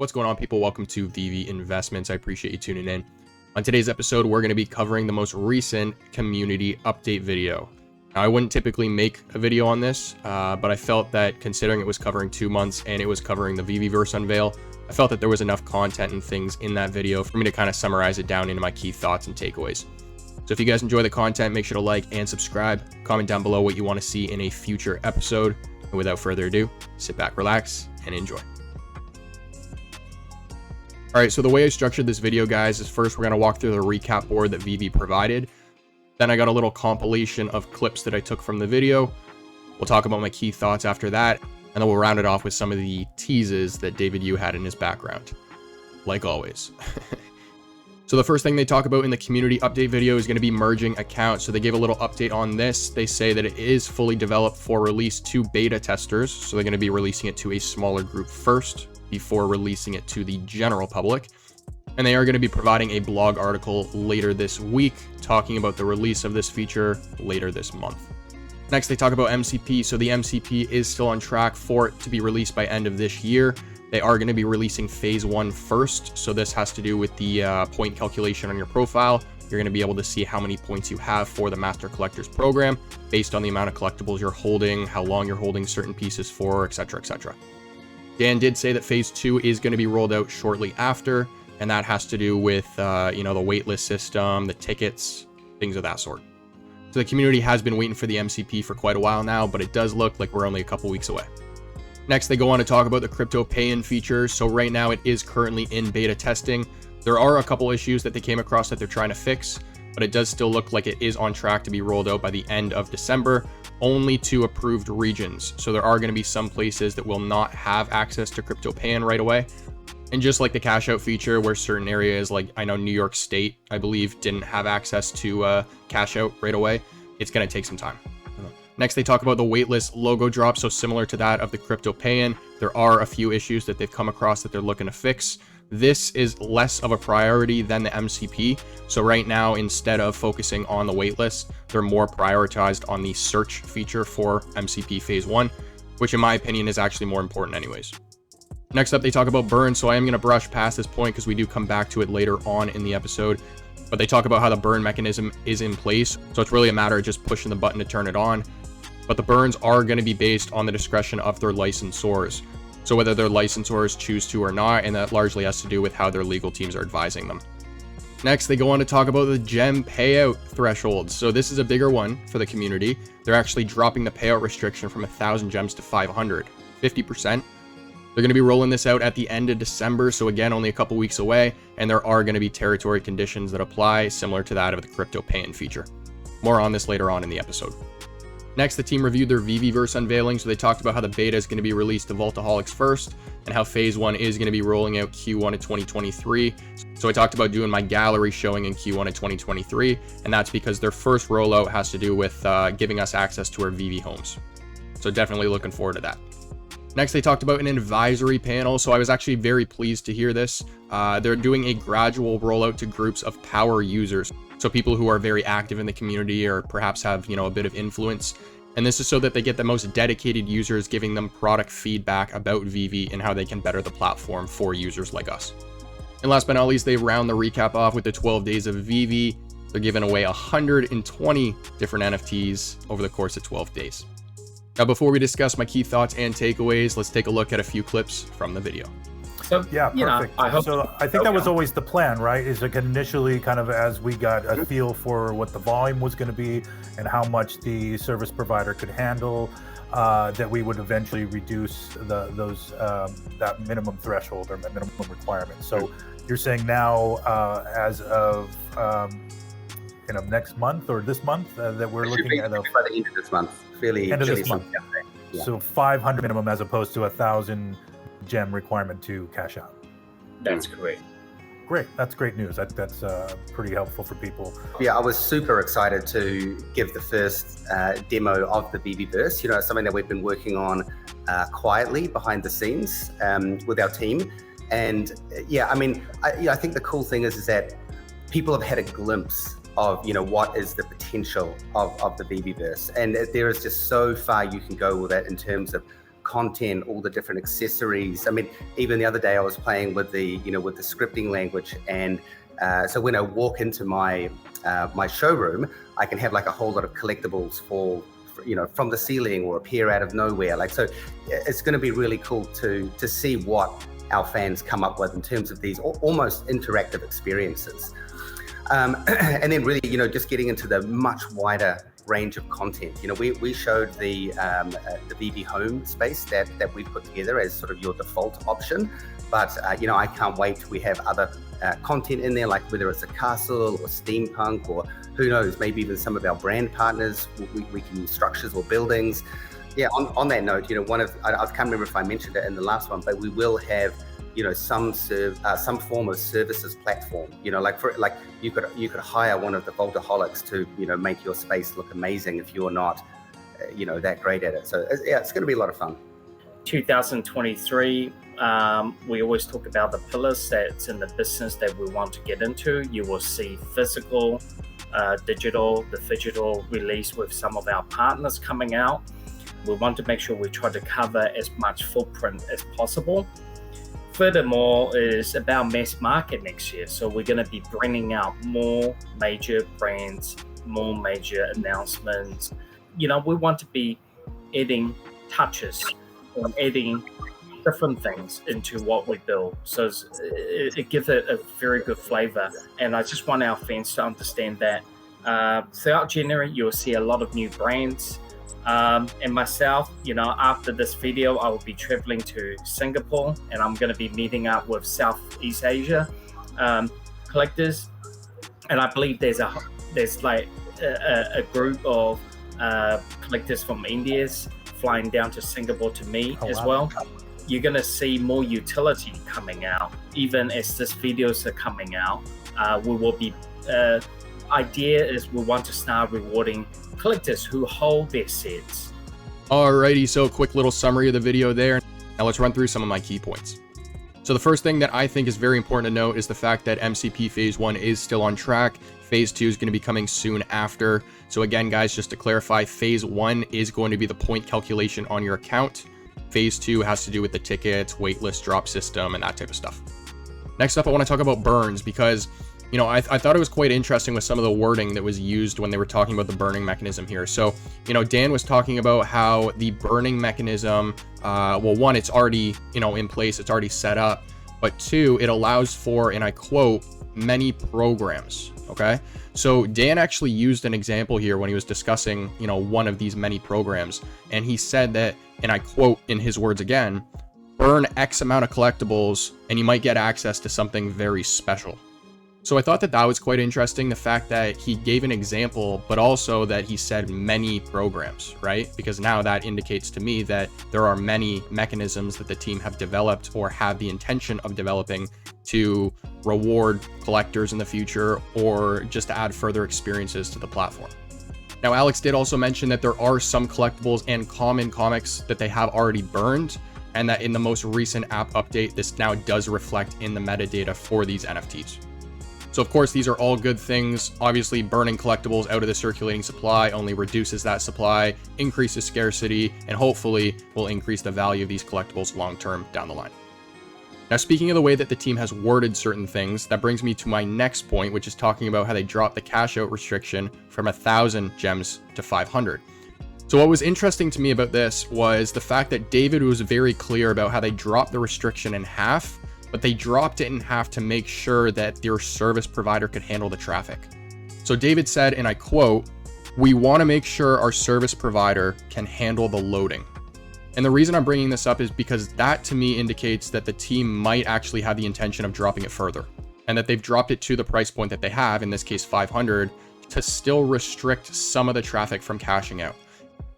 What's going on, people? Welcome to veve Investments. I appreciate you tuning in. On today's episode, we're going to be covering the most recent community update video. Now, I wouldn't typically make a video on this, but I felt that considering it was covering 2 months and it was covering the veveverse unveil, I felt that there was enough content and things in that video for me to kind of summarize it down into my key thoughts and takeaways. So if you guys enjoy the content, make sure to like and subscribe. Comment down below what you want to see in a future episode. And without further ado, sit back, relax, and enjoy. All right, so the way I structured this video, guys, is first we're going to walk through the recap board that veve provided. Then I got a little compilation of clips that I took from the video. We'll talk about my key thoughts after that, and then we'll round it off with some of the teases that David Yu had in his background, like always. So the first thing they talk about in the community update video is going to be merging accounts. So they gave a little update on this. They say that it is fully developed for release to beta testers. So they're going to be releasing it to a smaller group first before releasing it to the general public. And they are going to be providing a blog article later this week talking about the release of this feature later this month. Next, they talk about MCP. So the MCP is still on track for it to be released by end of this year. They are going to be releasing phase 1 first. So this has to do with the point calculation on your profile. You're going to be able to see how many points you have for the Master Collectors program based on the amount of collectibles you're holding, how long you're holding certain pieces for, etc., etc. Dan did say that phase 2 is going to be rolled out shortly after, and that has to do with the waitlist system, the tickets, things of that sort. So the community has been waiting for the MCP for quite a while now, but it does look like we're only a couple weeks away. Next, they go on to talk about the crypto pay-in feature. So right now it is currently in beta testing. There are a couple issues that they came across that they're trying to fix, but it does still look like it is on track to be rolled out by the end of December, only to approved regions. So there are going to be some places that will not have access to crypto pay-in right away. And just like the Cashout feature, where certain areas, like I know New York State, I believe, didn't have access to Cashout right away, it's going to take some time. Next, they talk about the waitlist logo drop. So similar to that of the crypto pay-in, there are a few issues that they've come across that they're looking to fix. This is less of a priority than the MCP. So right now, instead of focusing on the waitlist, they're more prioritized on the search feature for MCP phase 1, which in my opinion is actually more important anyways. Next up, they talk about burn. So I am going to brush past this point because we do come back to it later on in the episode. But they talk about how the burn mechanism is in place. So it's really a matter of just pushing the button to turn it on. But the burns are going to be based on the discretion of their licensors. So whether their licensors choose to or not, and that largely has to do with how their legal teams are advising them. Next, they go on to talk about the gem payout thresholds. So this is a bigger one for the community. They're actually dropping the payout restriction from 1,000 gems to 500, 50%. They're going to be rolling this out at the end of December. So again, only a couple weeks away. And there are going to be territory conditions that apply, similar to that of the crypto pay-in feature. More on this later on in the episode. Next, the team reviewed their veveverse unveiling. So they talked about how the beta is going to be released to Vaultaholics first, and how phase 1 is going to be rolling out Q1 of 2023. So I talked about doing my gallery showing in Q1 of 2023, and that's because their first rollout has to do with giving us access to our veve homes. So definitely looking forward to that. Next, they talked about an advisory panel. So I was actually very pleased to hear this. They're doing a gradual rollout to groups of power users. So people who are very active in the community or perhaps have, a bit of influence. And this is so that they get the most dedicated users, giving them product feedback about veve and how they can better the platform for users like us. And last but not least, they round the recap off with the 12 days of veve. They're giving away 120 different NFTs over the course of 12 days. Now, before we discuss my key thoughts and takeaways, let's take a look at a few clips from the video. So, yeah, perfect. I think that was always the plan, right? Is like initially kind of as we got a feel for what the volume was going to be and how much the service provider could handle, that we would eventually reduce that minimum threshold or minimum requirement. So you're saying now, as of next month or this month, that we're looking at by the end of this month, end of this month. Yeah. So 500 minimum as opposed to 1,000 gem requirement to cash out. That's correct. Great. That's great news. That's pretty helpful for people. Yeah, I was super excited to give the first demo of the veveverse. It's something that we've been working on quietly behind the scenes with our team. And I think the cool thing is that people have had a glimpse of what is the potential of the veveverse, and there is just so far you can go with it in terms of content, all the different accessories. I mean, even the other day I was playing with the, with the scripting language, and so when I walk into my my showroom, I can have like a whole lot of collectibles fall, from the ceiling or appear out of nowhere. Like, so it's going to be really cool to see what our fans come up with in terms of these almost interactive experiences. And then really, just getting into the much wider range of content. We showed the veve home space that we put together as sort of your default option, but I can't wait. We have other content in there, like whether it's a castle or steampunk, or who knows, maybe even some of our brand partners. We can use structures or buildings. Yeah, on that note, I can't remember if I mentioned it in the last one, but we will have some form of services platform. Like you could hire one of the Vaultaholics to make your space look amazing if you're not that great at it. So yeah, it's going to be a lot of fun. 2023, we always talk about the pillars that's in the business that we want to get into. You will see physical, digital, the digital release with some of our partners coming out. We want to make sure we try to cover as much footprint as possible. Furthermore, is about mass market next year. So we're going to be bringing out more major brands, more major announcements. We want to be adding touches and adding different things into what we build. So it gives it a very good flavor. And I just want our fans to understand that throughout January, you'll see a lot of new brands. And myself, after this video, I will be traveling to Singapore, and I'm going to be meeting up with Southeast Asia collectors. And I believe there's like a group of collectors from India flying down to Singapore to meet as well. You're going to see more utility coming out, even as these videos are coming out. We will be, idea is we want to start rewarding collectors who hold their sets. Alrighty, so quick little summary of the video there. Now let's run through some of my key points. So the first thing that I think is very important to note is the fact that MCP Phase 1 is still on track. Phase 2 is going to be coming soon after. So again, guys, just to clarify, Phase 1 is going to be the point calculation on your account. Phase 2 has to do with the tickets, waitlist drop system, and that type of stuff. Next up, I want to talk about burns because I thought it was quite interesting with some of the wording that was used when they were talking about the burning mechanism here. So, Dan was talking about how the burning mechanism, well, one, it's already, in place, it's already set up, but two, it allows for, and I quote, many programs, okay? So Dan actually used an example here when he was discussing, one of these many programs, and he said that, and I quote in his words again, burn X amount of collectibles, and you might get access to something very special. So I thought that was quite interesting, the fact that he gave an example, but also that he said many programs, right? Because now that indicates to me that there are many mechanisms that the team have developed or have the intention of developing to reward collectors in the future or just to add further experiences to the platform. Now, Alex did also mention that there are some collectibles and common comics that they have already burned, and that in the most recent app update, this now does reflect in the metadata for these NFTs. So of course, these are all good things. Obviously, burning collectibles out of the circulating supply only reduces that supply, increases scarcity, and hopefully will increase the value of these collectibles long-term down the line. Now, speaking of the way that the team has worded certain things, that brings me to my next point, which is talking about how they dropped the cash out restriction from 1,000 gems to 500. So what was interesting to me about this was the fact that David was very clear about how they dropped the restriction in half, but they dropped it in half to make sure that their service provider could handle the traffic. So David said, and I quote, "We want to make sure our service provider can handle the loading." And the reason I'm bringing this up is because that to me indicates that the team might actually have the intention of dropping it further, and that they've dropped it to the price point that they have, in this case 500, to still restrict some of the traffic from cashing out.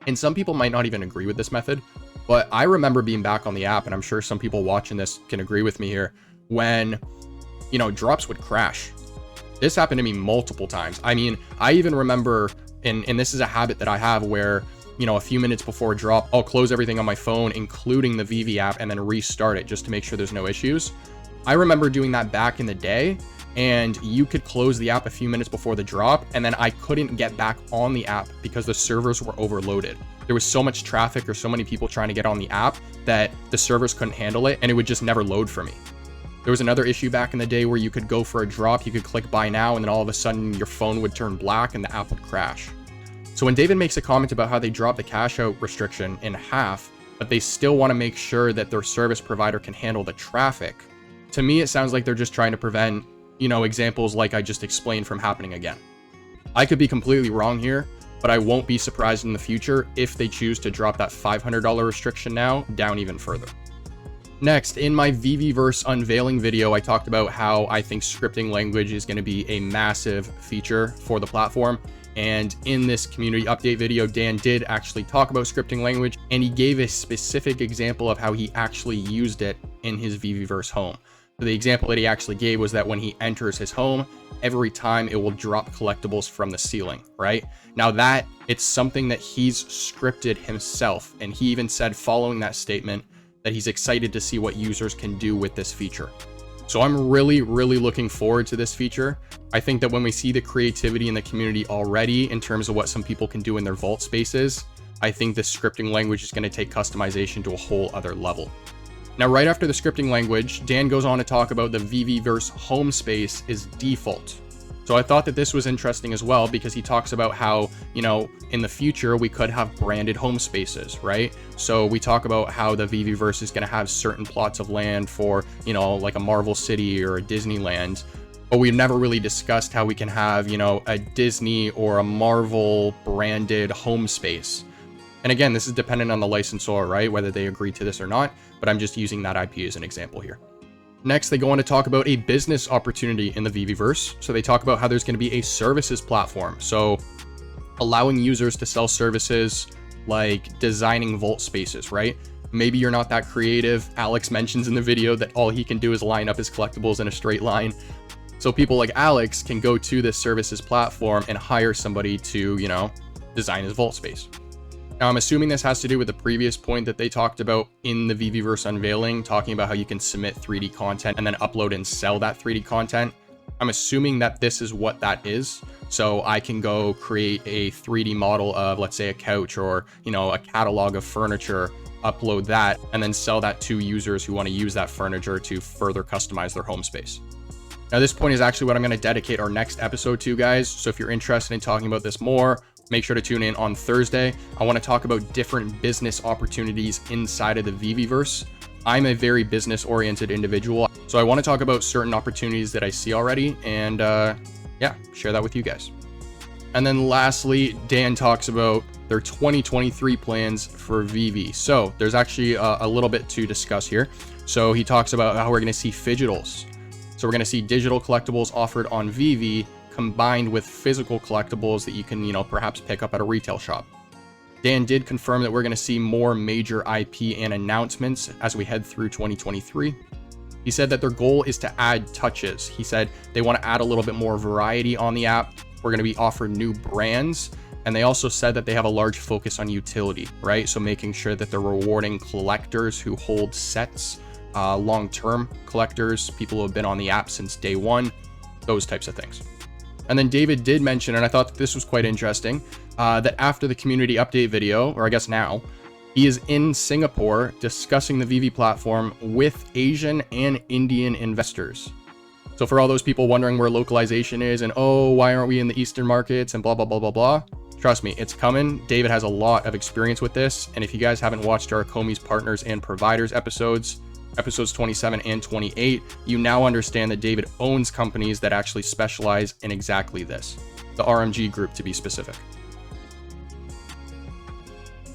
And some people might not even agree with this method, but I remember being back on the app, and I'm sure some people watching this can agree with me here, when, drops would crash. This happened to me multiple times. I mean, I even remember, and this is a habit that I have where, a few minutes before a drop, I'll close everything on my phone, including the veve app, and then restart it just to make sure there's no issues. I remember doing that back in the day, and you could close the app a few minutes before the drop, and then I couldn't get back on the app because the servers were overloaded. There was so much traffic or so many people trying to get on the app that the servers couldn't handle it, and it would just never load for me. There was another issue back in the day where you could go for a drop, you could click buy now, and then all of a sudden your phone would turn black and the app would crash. So when David makes a comment about how they dropped the cash out restriction in half, but they still want to make sure that their service provider can handle the traffic, to me it sounds like they're just trying to prevent, examples like I just explained from happening again. I could be completely wrong here, but I won't be surprised in the future if they choose to drop that $500 restriction now down even further. Next, in my Veveverse unveiling video, I talked about how I think scripting language is going to be a massive feature for the platform. And in this community update video, Dan did actually talk about scripting language, and he gave a specific example of how he actually used it in his Veveverse home. So the example that he actually gave was that when he enters his home, every time it will drop collectibles from the ceiling, right? Now that it's something that he's scripted himself, and he even said following that statement that he's excited to see what users can do with this feature. So I'm really looking forward to this feature. I think that when we see the creativity in the community already in terms of what some people can do in their vault spaces, I think this scripting language is going to take customization to a whole other level. Now, right after the scripting language, Dan goes on to talk about the Veveverse home space is default. So I thought that this was interesting as well, because he talks about how, in the future we could have branded home spaces, right? So we talk about how the Veveverse is going to have certain plots of land for, like a Marvel City or a Disneyland, but we've never really discussed how we can have, a Disney or a Marvel branded home space. And again, this is dependent on the licensor, right? Whether they agree to this or not, but I'm just using that IP as an example here. Next, they go on to talk about a business opportunity in the Veveverse. So they talk about how there's going to be a services platform. So allowing users to sell services like designing vault spaces, right? Maybe you're not that creative. Alex mentions in the video that all he can do is line up his collectibles in a straight line. So people like Alex can go to this services platform and hire somebody to, design his vault space. Now, I'm assuming this has to do with the previous point that they talked about in the Veveverse unveiling, talking about how you can submit 3D content and then upload and sell that 3D content. I'm assuming that this is what that is. So I can go create a 3D model of, let's say, a couch or, a catalog of furniture, upload that, and then sell that to users who want to use that furniture to further customize their home space. Now, this point is actually what I'm going to dedicate our next episode to, guys. So if you're interested in talking about this more, make sure to tune in on Thursday. I want to talk about different business opportunities inside of the Veveverse. I'm a very business-oriented individual, so I want to talk about certain opportunities that I see already, and share that with you guys. And then lastly, Dan talks about their 2023 plans for veve. So there's actually a little bit to discuss here. So he talks about how we're going to see phygitals. So we're going to see digital collectibles offered on veve combined with physical collectibles that you can, perhaps pick up at a retail shop. Dan did confirm that we're going to see more major IP and announcements as we head through 2023. He said that their goal is to add touches. He said they want to add a little bit more variety on the app. We're going to be offered new brands. And they also said that they have a large focus on utility, right? So making sure that they're rewarding collectors who hold sets, long-term collectors, people who have been on the app since day one, those types of things. And then David did mention, and I thought this was quite interesting, that after the community update video, or I guess now, he is in Singapore discussing the veve platform with Asian and Indian investors. So for all those people wondering where localization is and, oh, why aren't we in the Eastern markets and blah, blah, blah, blah, blah, trust me, it's coming. David has a lot of experience with this. And if you guys haven't watched our ecomi's partners and providers episodes 27 and 28, you now understand that David owns companies that actually specialize in exactly this, the RMG group to be specific.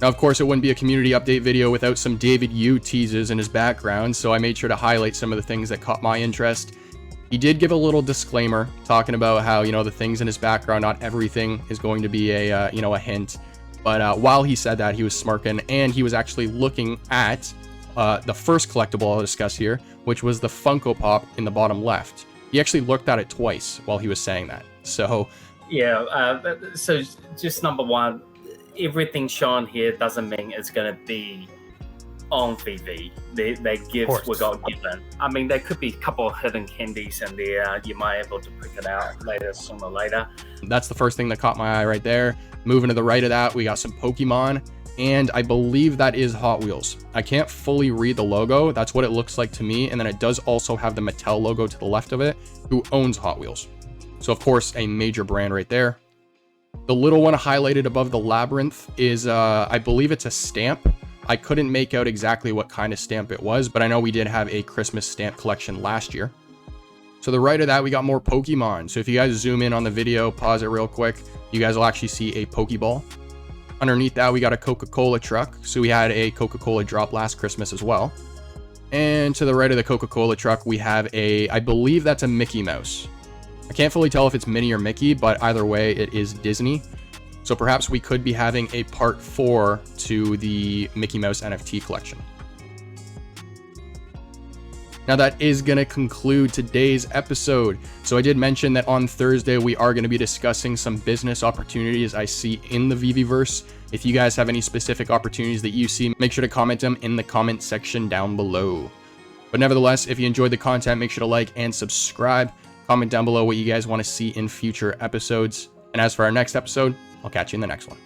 Now, of course, it wouldn't be a community update video without some David Yu teases in his background, so I made sure to highlight some of the things that caught my interest. He did give a little disclaimer talking about how, the things in his background, not everything is going to be a hint. But while he said that, he was smirking, and he was actually looking at the first collectible I'll discuss here, which was the Funko Pop in the bottom left. He actually looked at it twice while he was saying that. So so just number one, everything shown here doesn't mean it's going to be on veve. They're gifts we got given. I mean, there could be a couple of hidden candies in there. You might be able to pick it out later, sooner or later. That's the first thing that caught my eye right there. Moving to the right of that, we got some Pokemon, and I believe that is Hot Wheels. I can't fully read the logo. That's what it looks like to me. And then it does also have the Mattel logo to the left of it, who owns Hot Wheels. So of course, a major brand right there. The little one highlighted above the labyrinth is, I believe it's a stamp. I couldn't make out exactly what kind of stamp it was, but I know we did have a Christmas stamp collection last year. To the right of that, we got more Pokemon. So if you guys zoom in on the video, pause it real quick, you guys will actually see a Pokeball. Underneath that, we got a Coca-Cola truck. So we had a Coca-Cola drop last Christmas as well. And to the right of the Coca-Cola truck, we have I believe that's a Mickey Mouse. I can't fully tell if it's Minnie or Mickey, but either way, it is Disney. So perhaps we could be having a part 4 to the Mickey Mouse NFT collection. Now that is going to conclude today's episode. So I did mention that on Thursday, we are going to be discussing some business opportunities I see in the Veveverse. If you guys have any specific opportunities that you see, make sure to comment them in the comment section down below. But nevertheless, if you enjoyed the content, make sure to like and subscribe. Comment down below what you guys want to see in future episodes. And as for our next episode, I'll catch you in the next one.